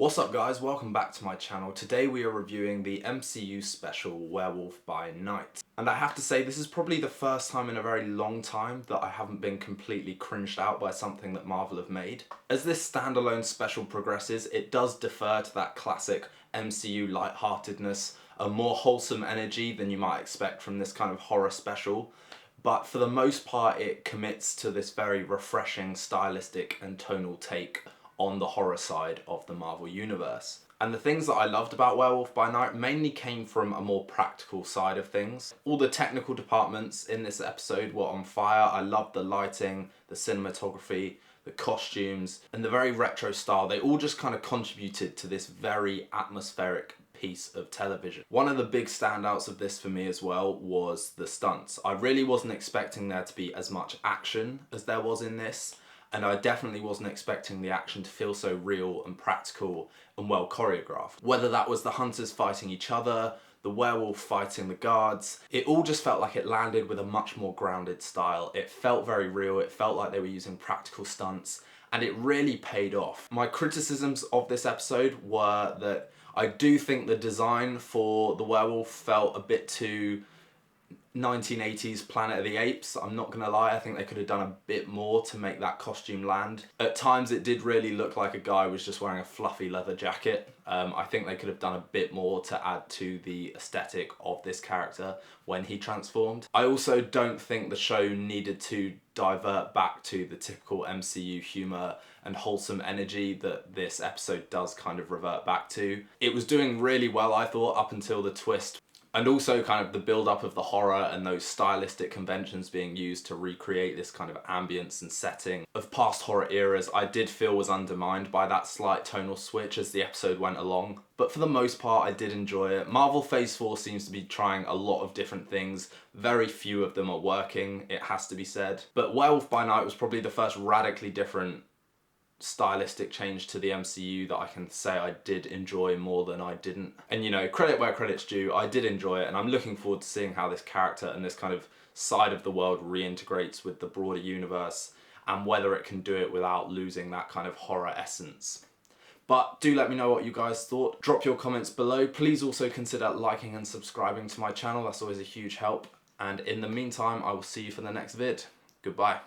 What's up guys, welcome back to my channel. Today we are reviewing the MCU special Werewolf by Night. And I have to say this is probably the first time in a very long time that I haven't been completely cringed out by something that Marvel have made. As this standalone special progresses, it does defer to that classic MCU lightheartedness, a more wholesome energy than you might expect from this kind of horror special. But for the most part it commits to this very refreshing stylistic and tonal take on the horror side of the Marvel Universe. And the things that I loved about Werewolf by Night mainly came from a more practical side of things. All the technical departments in this episode were on fire. I loved the lighting, the cinematography, the costumes, and the very retro style. They all just kind of contributed to this very atmospheric piece of television. One of the big standouts of this for me as well was the stunts. I really wasn't expecting there to be as much action as there was in this. And I definitely wasn't expecting the action to feel so real and practical and well choreographed. Whether that was the hunters fighting each other, the werewolf fighting the guards, it all just felt like it landed with a much more grounded style. It felt very real, it felt like they were using practical stunts, and it really paid off. My criticisms of this episode were that I do think the design for the werewolf felt a bit too 1980s Planet of the Apes. I'm not gonna lie, I think they could have done a bit more to make that costume land. At times it did really look like a guy was just wearing a fluffy leather jacket. I think they could have done a bit more to add to the aesthetic of this character when he transformed. I also don't think the show needed to divert back to the typical MCU humour and wholesome energy that this episode does kind of revert back to. It was doing really well, I thought, up until the twist. And also kind of the build-up of the horror and those stylistic conventions being used to recreate this kind of ambience and setting of past horror eras, I did feel was undermined by that slight tonal switch as the episode went along. But for the most part, I did enjoy it. Marvel Phase 4 seems to be trying a lot of different things. Very few of them are working, it has to be said. But Werewolf by Night was probably the first radically different stylistic change to the MCU that I can say I did enjoy more than I didn't. And you know, credit where credit's due, I did enjoy it, and I'm looking forward to seeing how this character and this kind of side of the world reintegrates with the broader universe, and whether it can do it without losing that kind of horror essence. But do let me know what you guys thought. Drop your comments below. Please also consider liking and subscribing to my channel, that's always a huge help. And in the meantime, I will see you for the next vid. Goodbye.